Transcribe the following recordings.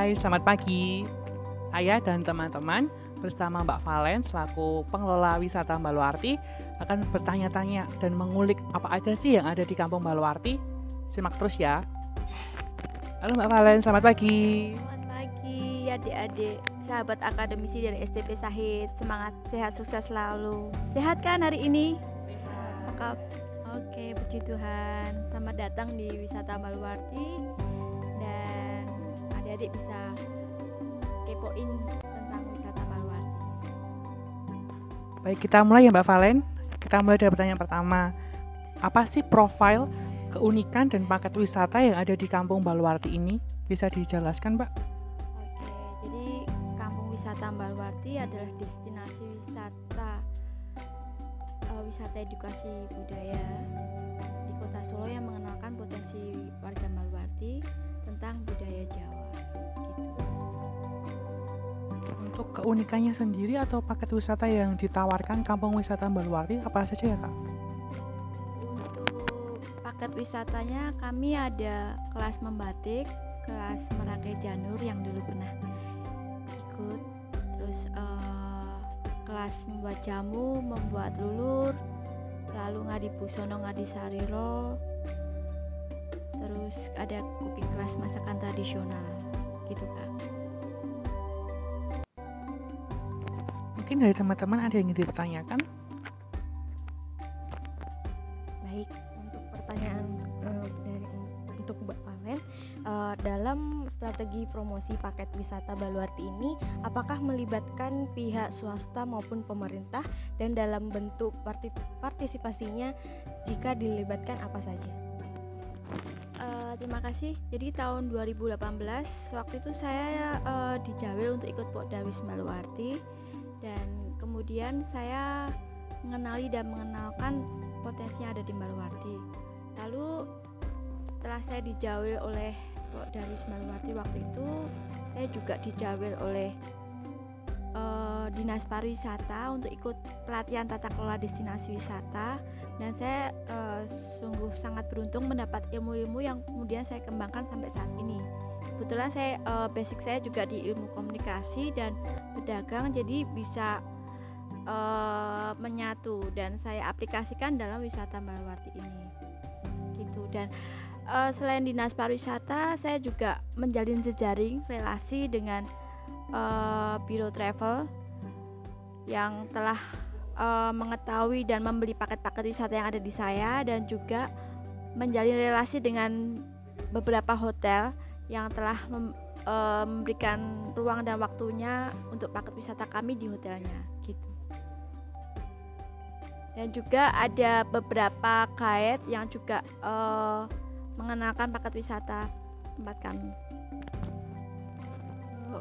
Hai, selamat pagi. Saya dan teman-teman bersama Mbak Valen selaku pengelola wisata Baluarti akan bertanya-tanya dan mengulik apa aja sih yang ada di Kampung Baluarti. Simak terus ya. Halo Mbak Valen, selamat pagi. Selamat pagi adik-adik, sahabat akademisi dari STP Sahid. Semangat, sehat, sukses selalu. Sehat kan hari ini? Sehat. Oke, puji Tuhan. Selamat datang di wisata Baluarti. Dan adik-adik bisa kepoin tentang wisata Baluarti. Baik, kita mulai ya Mbak Valen. Kita mulai dari pertanyaan pertama. Apa sih profil, keunikan, dan paket wisata yang ada di Kampung Baluarti ini? Bisa dijelaskan, Mbak? Oke, jadi Kampung Wisata Baluarti adalah destinasi wisata edukasi budaya di Kota Solo yang mengenalkan potensi warga Baluarti tentang budaya Jawa. Gitu. Untuk keunikannya sendiri atau paket wisata yang ditawarkan Kampung Wisata Baluarti apa saja ya Kak? Untuk paket wisatanya kami ada kelas membatik, kelas merakai janur yang dulu pernah ikut, terus kelas membuat jamu, membuat lulur, lalu ngadi busono, ngadi sariro, terus ada cooking kelas masakan tradisional gitu Kak. Mungkin dari teman-teman ada yang ingin dipertanyakan? Baik, untuk pertanyaan untuk Mbak Valen, dalam strategi promosi paket wisata Baluarti ini, apakah melibatkan pihak swasta maupun pemerintah, dan dalam bentuk partisipasinya jika dilibatkan apa saja? Terima kasih. Jadi tahun 2018 waktu itu saya dijawil untuk ikut Pokdarwis Baluarti, dan kemudian saya mengenali dan mengenalkan potensi yang ada di Baluarti. Lalu setelah saya dijawil oleh Pokdarwis Baluarti waktu itu, saya juga dijawil oleh Dinas Pariwisata untuk ikut pelatihan tata kelola destinasi wisata, dan saya sungguh sangat beruntung mendapat ilmu-ilmu yang kemudian saya kembangkan sampai saat ini. Kebetulan saya basic saya juga di ilmu komunikasi dan pedagang, jadi bisa menyatu dan saya aplikasikan dalam wisata Baluarti ini gitu. Dan selain Dinas Pariwisata, saya juga menjalin jejaring relasi dengan biro travel yang telah mengetahui dan membeli paket-paket wisata yang ada di saya, dan juga menjalin relasi dengan beberapa hotel yang telah memberikan ruang dan waktunya untuk paket wisata kami di hotelnya gitu. Dan juga ada beberapa guide yang juga mengenalkan paket wisata tempat kami.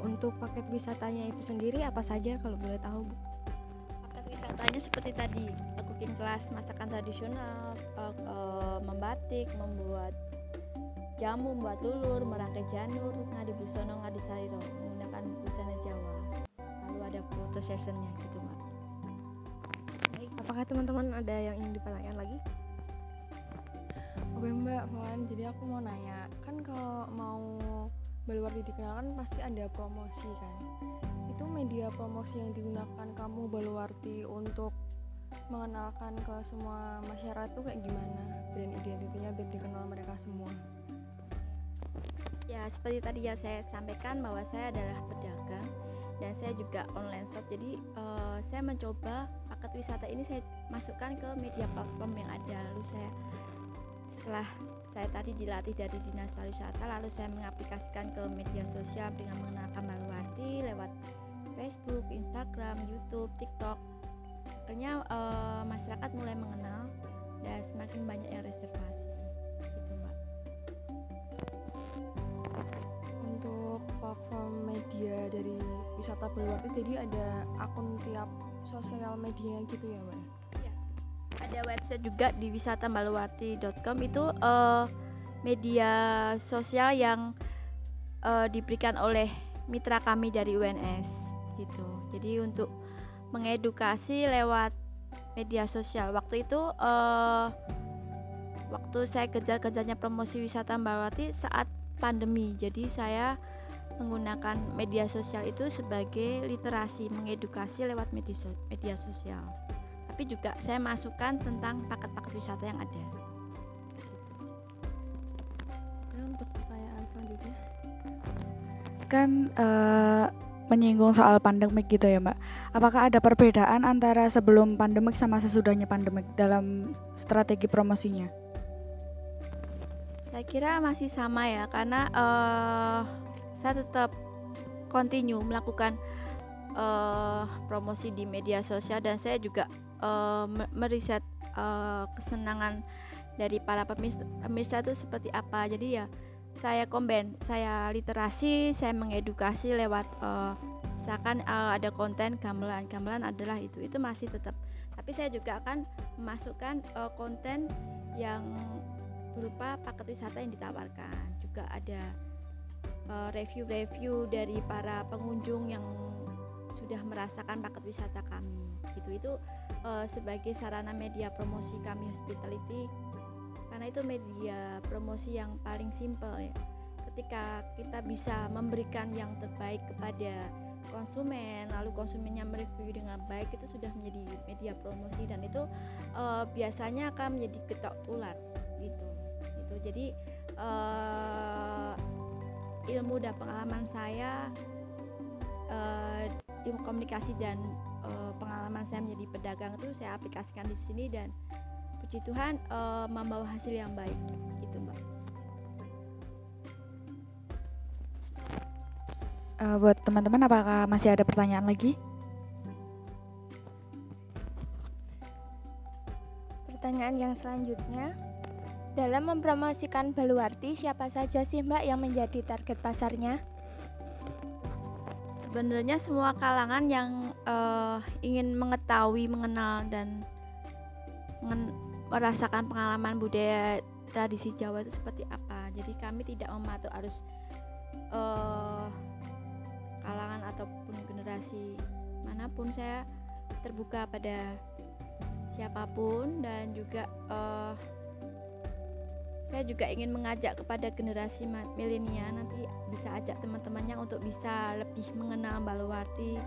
Untuk paket wisatanya itu sendiri apa saja kalau boleh tahu, Bu? Paket wisatanya seperti tadi, cooking class masakan tradisional, membatik, membuat jamu, membuat lulur, merangkai janur, ngadi busono, ngadi sariro, menggunakan busana Jawa. Lalu ada foto sessionnya gitu Mbak. Baik, apakah teman-teman ada yang ingin ditanyakan lagi? Oke Mbak Valen, jadi aku mau nanya, kan kalau mau Baluarti dikenalkan pasti ada promosi kan? Itu media promosi yang digunakan kamu Baluarti untuk mengenalkan ke semua masyarakat tuh kayak gimana? Dan identitinya biar dikenal mereka semua. Ya seperti tadi ya saya sampaikan bahwa saya adalah pedagang dan saya juga online shop. Jadi saya mencoba paket wisata ini saya masukkan ke media platform yang ada. Lalu setelah saya tadi dilatih dari Dinas Pariwisata, lalu saya mengaplikasikan ke media sosial dengan mengenalkan Baluarti lewat Facebook, Instagram, YouTube, TikTok. Akhirnya masyarakat mulai mengenal dan semakin banyak yang reservasi gitu Mbak. Untuk platform media dari wisata Baluarti, jadi ada akun tiap sosial medianya gitu ya Mbak? Ada website juga di wisatabaluarti.com, itu media sosial yang diberikan oleh mitra kami dari UNS gitu. Jadi untuk mengedukasi lewat media sosial. Waktu itu waktu saya kejar-kejarnya promosi wisata Baluarti saat pandemi. Jadi saya menggunakan media sosial itu sebagai literasi, mengedukasi lewat media sosial. Tapi juga saya masukkan tentang paket-paket wisata yang ada. Untuk pertanyaan selanjutnya, Kan menyinggung soal pandemik gitu ya Mbak. Apakah ada perbedaan antara sebelum pandemik sama sesudahnya pandemik dalam strategi promosinya? Saya kira masih sama ya, karena saya tetap continue melakukan promosi di media sosial, dan saya juga meriset kesenangan dari para pemirsa itu seperti apa. Jadi ya saya combine, saya literasi, saya mengedukasi lewat misalkan ada konten gamelan adalah itu masih tetap. Tapi saya juga akan memasukkan konten yang berupa paket wisata yang ditawarkan. Juga ada review dari para pengunjung yang sudah merasakan paket wisata kami. Itu sebagai sarana media promosi kami hospitality, karena itu media promosi yang paling simpel ya. Ketika kita bisa memberikan yang terbaik kepada konsumen, lalu konsumennya mereview dengan baik, itu sudah menjadi media promosi, dan itu biasanya akan menjadi getok tular gitu. Jadi ilmu dan pengalaman saya, ilmu komunikasi dan pengalaman saya menjadi pedagang itu saya aplikasikan di sini, dan puji Tuhan membawa hasil yang baik gitu Mbak. Buat teman-teman, apakah masih ada pertanyaan lagi? Pertanyaan yang selanjutnya, dalam mempromosikan Baluarti, siapa saja sih Mbak yang menjadi target pasarnya? Sebenarnya semua kalangan yang ingin mengetahui, mengenal, dan merasakan pengalaman budaya tradisi Jawa itu seperti apa. Jadi kami tidak mematok arus kalangan ataupun generasi manapun. Saya terbuka pada siapapun, dan juga saya juga ingin mengajak kepada generasi milenial, nanti bisa ajak teman-temannya untuk bisa lebih mengenal Baluarti,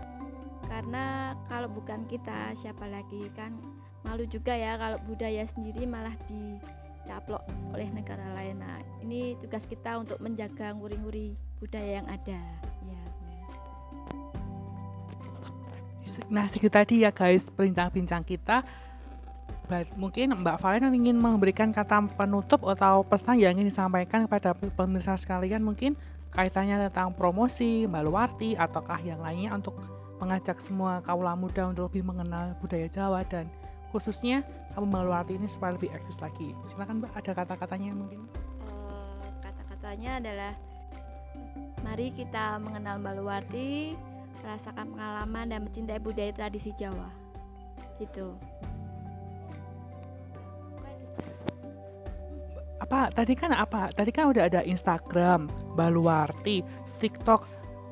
karena kalau bukan kita siapa lagi, kan malu juga ya kalau budaya sendiri malah dicaplok oleh negara lain. Nah, ini tugas kita untuk menjaga nguri-nguri budaya yang ada ya. Nah, segitu tadi ya guys bincang-bincang kita. Mungkin Mbak Valen ingin memberikan kata penutup atau pesan yang ingin disampaikan kepada pemirsa sekalian, mungkin kaitannya tentang promosi Baluarti ataukah yang lainnya, untuk mengajak semua kaula muda untuk lebih mengenal budaya Jawa dan khususnya Kampung Baluarti ini supaya lebih eksis lagi. Silakan Mbak, ada kata-katanya mungkin. Kata-katanya adalah mari kita mengenal Baluarti, merasakan pengalaman dan mencintai budaya tradisi Jawa. Gitu. Tadi kan udah ada Instagram Baluarti, TikTok.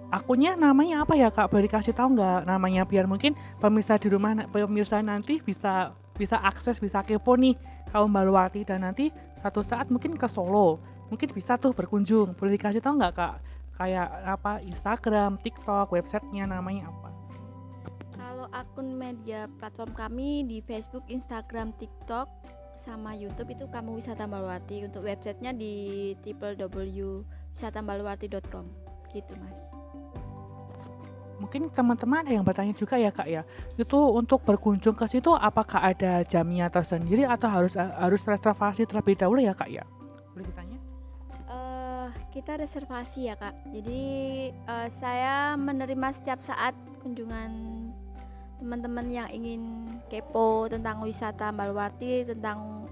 Akunnya namanya apa ya Kak? Boleh dikasih tahu nggak namanya, biar mungkin pemirsa di rumah, pemirsa nanti bisa akses, bisa kepo nih Kampung Baluarti, dan nanti satu saat mungkin ke Solo, mungkin bisa tuh berkunjung. Boleh dikasih tahu nggak Kak? Kayak apa, Instagram, TikTok, websitenya namanya apa? Kalau akun media platform kami di Facebook, Instagram, TikTok, sama YouTube itu Kampung Wisata Baluarti. Untuk websitenya di www.wisatabaluarti.com gitu Mas. Mungkin teman-teman ada yang bertanya juga ya Kak ya, itu untuk berkunjung ke situ apakah ada jamnya tersendiri atau harus reservasi terlebih dahulu ya Kak ya? Boleh ditanya? Kita reservasi ya Kak. Jadi saya menerima setiap saat kunjungan teman-teman yang ingin kepo tentang wisata Baluarti, tentang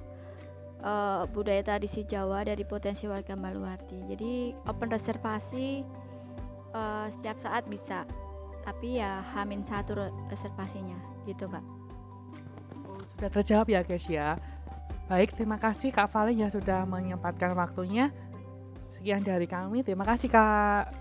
budaya tradisi Jawa dari potensi warga Baluarti. Jadi open reservasi setiap saat bisa, tapi ya H-1 reservasinya gitu Kak. Sudah terjawab ya guys ya. Baik, terima kasih Kak Valen yang sudah menyempatkan waktunya. Sekian dari kami, terima kasih Kak.